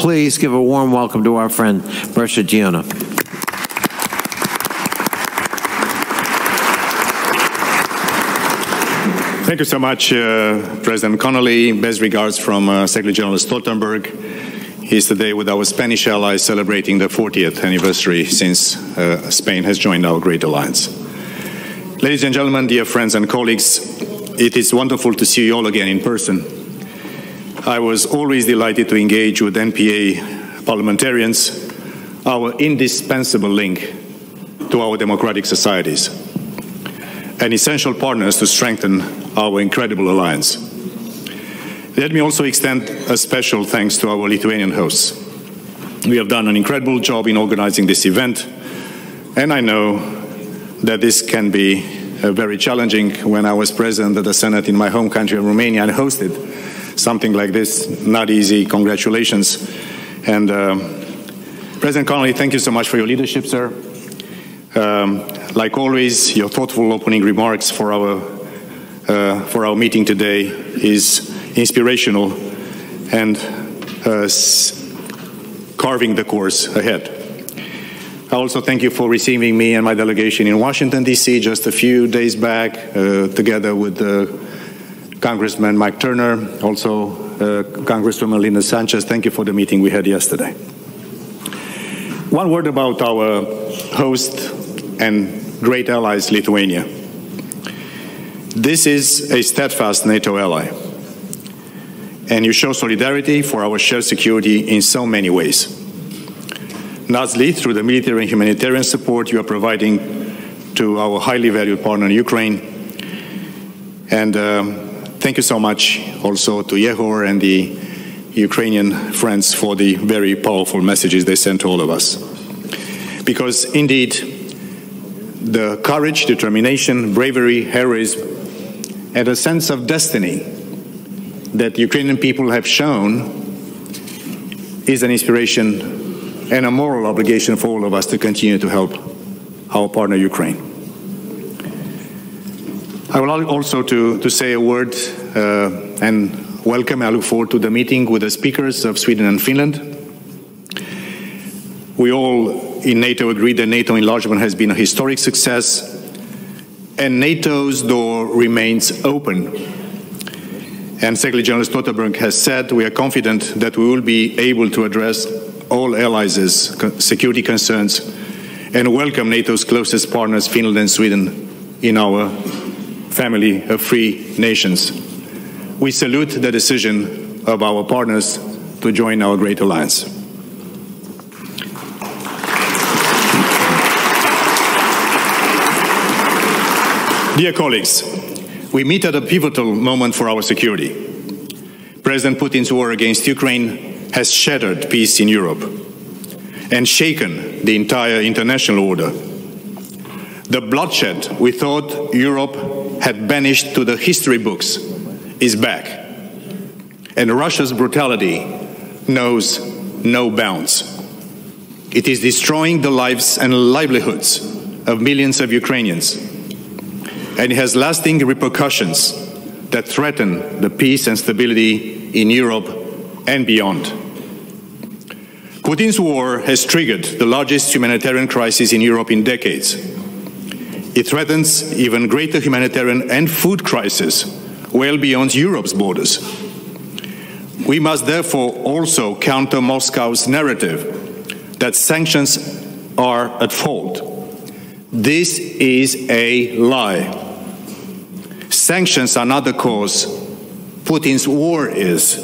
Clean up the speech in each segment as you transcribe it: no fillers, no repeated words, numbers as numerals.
please give a warm welcome to our friend, Brescia Giona. Thank you so much, President Connolly. Best regards from Secretary General Stoltenberg. He's today with our Spanish allies celebrating the 40th anniversary since Spain has joined our great alliance. Ladies and gentlemen, dear friends and colleagues, it is wonderful to see you all again in person. I was always delighted to engage with NPA parliamentarians, our indispensable link to our democratic societies, and essential partners to strengthen our incredible alliance. Let me also extend a special thanks to our Lithuanian hosts. We have done an incredible job in organizing this event, and I know that this can be very challenging. When I was president of the Senate in my home country of Romania and hosted something like this, not easy. Congratulations. And President Connolly, thank you so much for your leadership, sir. Like always, your thoughtful opening remarks for our meeting today is inspirational and carving the course ahead. I also thank you for receiving me and my delegation in Washington, D.C. just a few days back, together with Congressman Mike Turner, also Congresswoman Linda Sanchez. Thank you for the meeting we had yesterday. One word about our host and great allies, Lithuania. This is a steadfast NATO ally, and you show solidarity for our shared security in so many ways. Not least through the military and humanitarian support you are providing to our highly valued partner Ukraine. And thank you so much also to Yehor and the Ukrainian friends for the very powerful messages they sent to all of us. Because indeed, the courage, determination, bravery, heroism, and a sense of destiny that Ukrainian people have shown is an inspiration and a moral obligation for all of us to continue to help our partner Ukraine. I would like also to say a word and welcome. I look forward to the meeting with the speakers of Sweden and Finland. We all in NATO agree that NATO enlargement has been a historic success, and NATO's door remains open. And Secretary General Stoltenberg has said we are confident that we will be able to address all allies' security concerns and welcome NATO's closest partners, Finland and Sweden, in our family of free nations. We salute the decision of our partners to join our great alliance. Dear colleagues, we meet at a pivotal moment for our security. President Putin's war against Ukraine has shattered peace in Europe and shaken the entire international order. The bloodshed we thought Europe had banished to the history books is back, and Russia's brutality knows no bounds. It is destroying the lives and livelihoods of millions of Ukrainians, and it has lasting repercussions that threaten the peace and stability in Europe and beyond. Putin's war has triggered the largest humanitarian crisis in Europe in decades. It threatens even greater humanitarian and food crisis well beyond Europe's borders. We must therefore also counter Moscow's narrative that sanctions are at fault. This is a lie. Sanctions are not the cause. Putin's war is,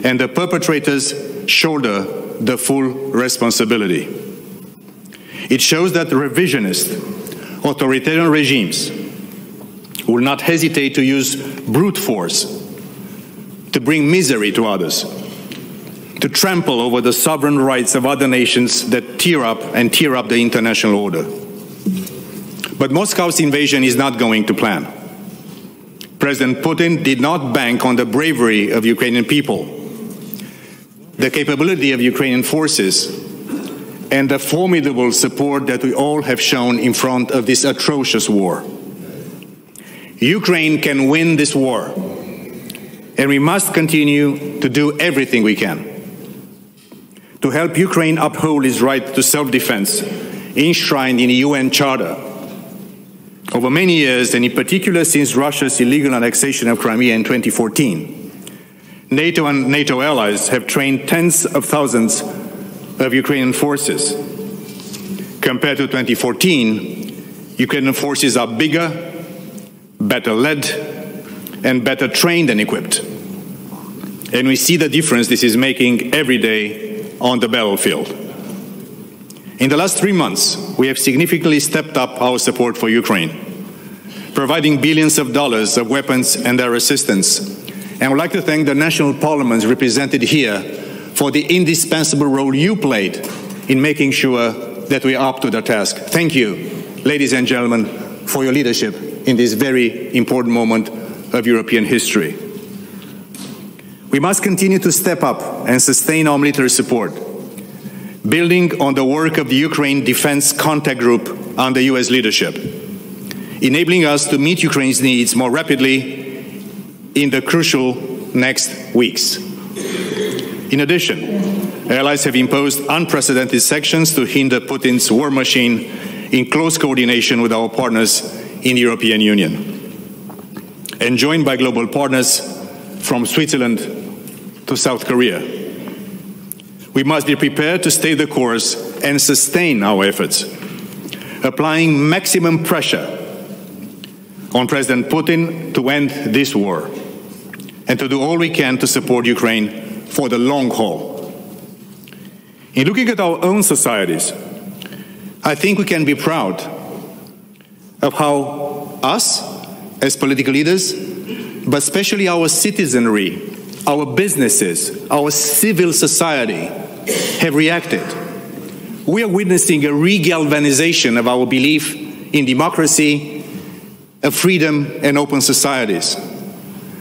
and the perpetrators shoulder the full responsibility. It shows that revisionist, authoritarian regimes will not hesitate to use brute force to bring misery to others, to trample over the sovereign rights of other nations that tear up the international order. But Moscow's invasion is not going to plan. President Putin did not bank on the bravery of Ukrainian people, the capability of Ukrainian forces, and the formidable support that we all have shown in front of this atrocious war. Ukraine can win this war, and we must continue to do everything we can. to help Ukraine uphold its right to self-defense, enshrined in the UN Charter. Over many years, and in particular since Russia's illegal annexation of Crimea in 2014, NATO and NATO allies have trained tens of thousands of Ukrainian forces. Compared to 2014, Ukrainian forces are bigger, better led, and better trained and equipped. And we see the difference this is making every day on the battlefield. In the last 3 months, we have significantly stepped up our support for Ukraine, providing billions of dollars of weapons and their assistance. And I would like to thank the national parliaments represented here for the indispensable role you played in making sure that we are up to the task. Thank you, ladies and gentlemen, for your leadership in this very important moment of European history. We must continue to step up and sustain our military support, building on the work of the Ukraine Defense Contact Group under US leadership, enabling us to meet Ukraine's needs more rapidly in the crucial next weeks. In addition, allies have imposed unprecedented sanctions to hinder Putin's war machine in close coordination with our partners in the European Union, and joined by global partners from Switzerland to South Korea. We must be prepared to stay the course and sustain our efforts, applying maximum pressure on President Putin to end this war and to do all we can to support Ukraine for the long haul. In looking at our own societies, I think we can be proud of how us, as political leaders, but especially our citizenry, our businesses, our civil society, have reacted. We are witnessing a re-galvanization of our belief in democracy, of freedom and open societies.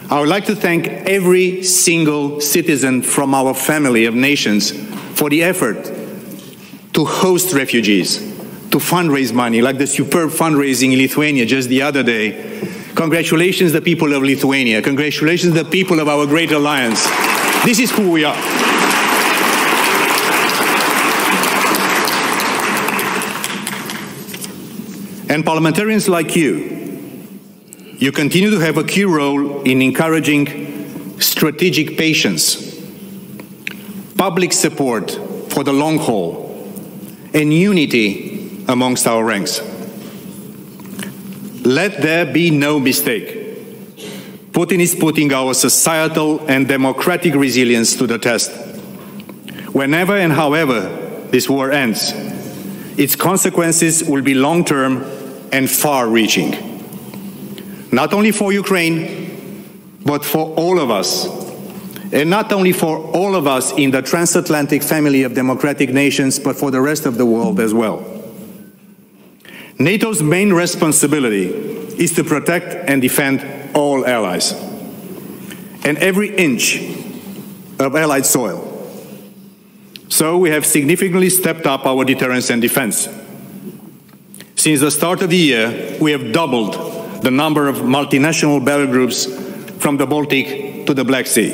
I would like to thank every single citizen from our family of nations for the effort to host refugees, to fundraise money, like the superb fundraising in Lithuania just the other day. Congratulations, the people of Lithuania. Congratulations, the people of our great alliance. This is who we are. And parliamentarians like you continue to have a key role in encouraging strategic patience, public support for the long haul, and unity amongst our ranks. Let there be no mistake. Putin is putting our societal and democratic resilience to the test. Whenever and however this war ends, its consequences will be long-term and far-reaching. Not only for Ukraine, but for all of us. And not only for all of us in the transatlantic family of democratic nations, but for the rest of the world as well. NATO's main responsibility is to protect and defend all allies and every inch of allied soil. So we have significantly stepped up our deterrence and defense. Since the start of the year, we have doubled the number of multinational battle groups from the Baltic to the Black Sea.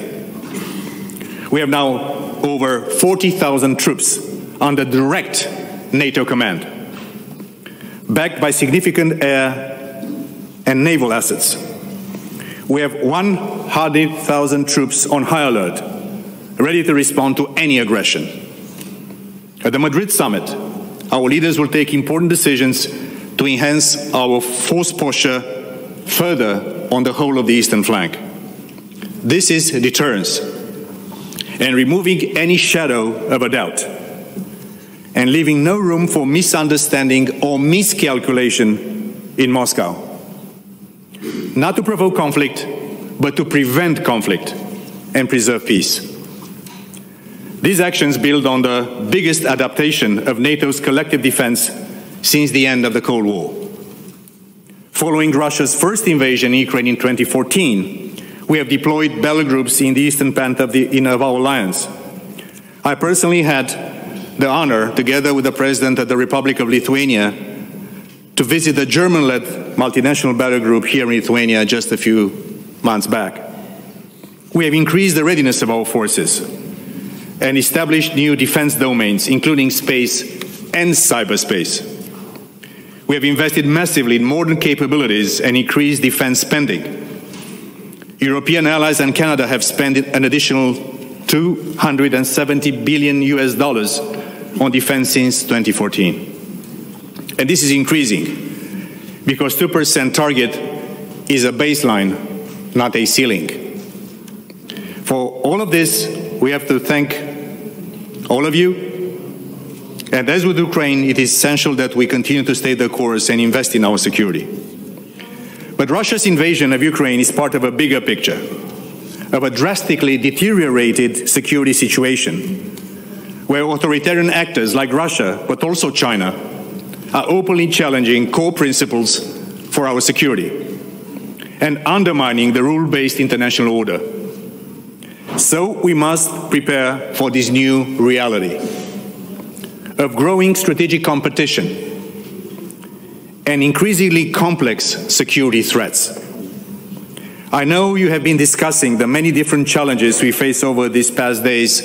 We have now over 40,000 troops under direct NATO command, backed by significant air and naval assets. We have 100,000 troops on high alert, ready to respond to any aggression. At the Madrid summit, our leaders will take important decisions to enhance our force posture further on the whole of the eastern flank. This is deterrence, and removing any shadow of a doubt, and leaving no room for misunderstanding or miscalculation in Moscow. Not to provoke conflict, but to prevent conflict and preserve peace. These actions build on the biggest adaptation of NATO's collective defense since the end of the Cold War. Following Russia's first invasion in Ukraine in 2014, we have deployed battle groups in the eastern part of our alliance. I personally had the honor, together with the President of the Republic of Lithuania, to visit the German-led multinational battle group here in Lithuania just a few months back. We have increased the readiness of our forces, and established new defense domains, including space and cyberspace. We have invested massively in modern capabilities and increased defense spending. European allies and Canada have spent an additional $270 billion on defense since 2014. And this is increasing because 2% target is a baseline, not a ceiling. For all of this, we have to thank all of you. And as with Ukraine, it is essential that we continue to stay the course and invest in our security. But Russia's invasion of Ukraine is part of a bigger picture, of a drastically deteriorated security situation, where authoritarian actors like Russia, but also China, are openly challenging core principles for our security and undermining the rule-based international order. So we must prepare for this new reality of growing strategic competition and increasingly complex security threats. I know you have been discussing the many different challenges we face over these past days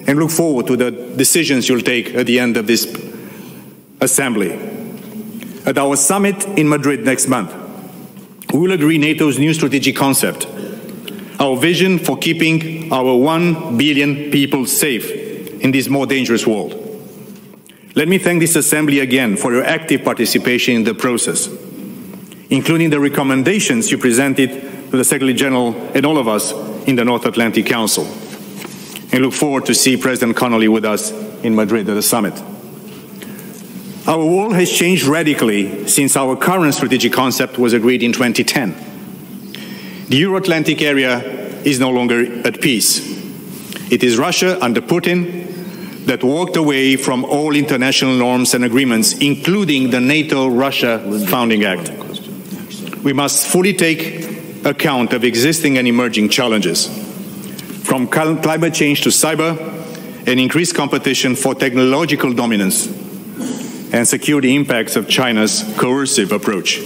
and look forward to the decisions you'll take at the end of this assembly. At our summit in Madrid next month, we will agree NATO's new strategic concept, our vision for keeping our 1 billion people safe in this more dangerous world. Let me thank this Assembly again for your active participation in the process, including the recommendations you presented to the Secretary General and all of us in the North Atlantic Council. And look forward to see President Connolly with us in Madrid at the summit. Our world has changed radically since our current strategic concept was agreed in 2010. The Euro-Atlantic area is no longer at peace. It is Russia under Putin that walked away from all international norms and agreements, including the NATO-Russia Founding Act. We must fully take account of existing and emerging challenges, from climate change to cyber and increased competition for technological dominance, and secure the impacts of China's coercive approach.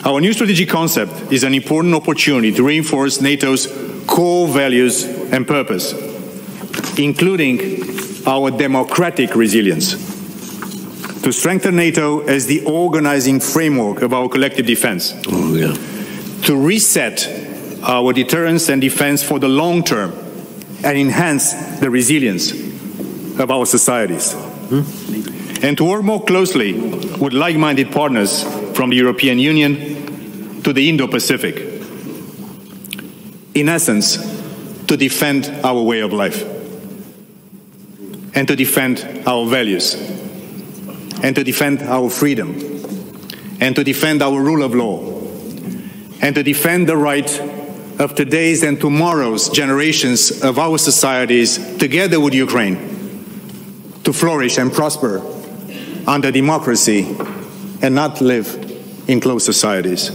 Our new strategic concept is an important opportunity to reinforce NATO's core values and purpose, including our democratic resilience, to strengthen NATO as the organizing framework of our collective defense, to reset our deterrence and defense for the long term, and enhance the resilience of our societies, and to work more closely with like-minded partners from the European Union to the Indo-Pacific. In essence, to defend our way of life, and to defend our values, and to defend our freedom, and to defend our rule of law, and to defend the right of today's and tomorrow's generations of our societies, together with Ukraine, to flourish and prosper under democracy and not live in closed societies.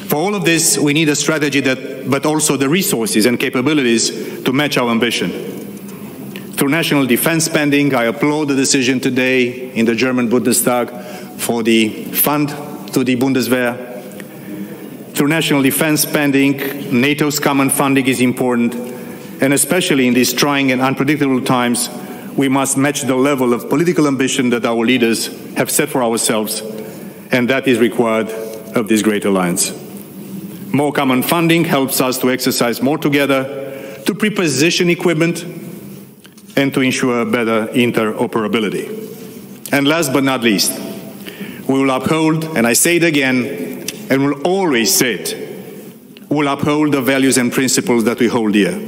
For all of this, we need a strategy but also the resources and capabilities to match our ambition. Through national defense spending, I applaud the decision today in the German Bundestag for the fund to the Bundeswehr. Through national defense spending, NATO's common funding is important, and especially in these trying and unpredictable times, we must match the level of political ambition that our leaders have set for ourselves, and that is required of this great alliance. More common funding helps us to exercise more together, to preposition equipment, and to ensure better interoperability. And last but not least, we will uphold, and I say it again, and will always say it, will uphold the values and principles that we hold dear.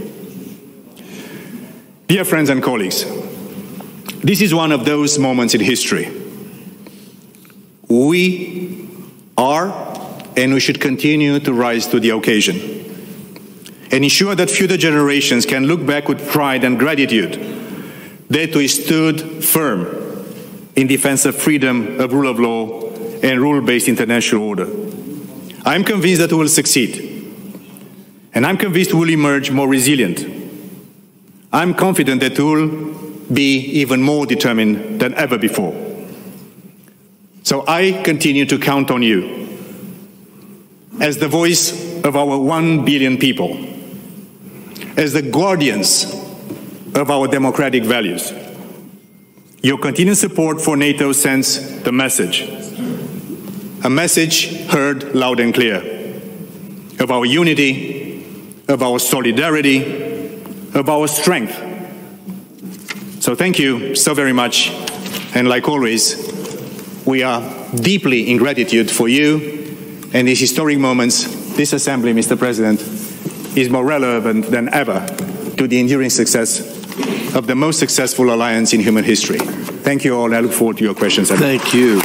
Dear friends and colleagues, this is one of those moments in history. We are and we should continue to rise to the occasion and ensure that future generations can look back with pride and gratitude that we stood firm in defense of freedom, of rule of law, and rule-based international order. I'm convinced that we will succeed, and I'm convinced we will emerge more resilient. I'm confident that we will be even more determined than ever before. So I continue to count on you as the voice of our 1 billion people, as the guardians of our democratic values. Your continued support for NATO sends the message, a message heard loud and clear, of our unity, of our solidarity, of our strength. So thank you so very much, and like always, we are deeply in gratitude for you and these historic moments. This assembly, Mr. President, is more relevant than ever to the enduring success of the most successful alliance in human history. Thank you all. I look forward to your questions. Thank you.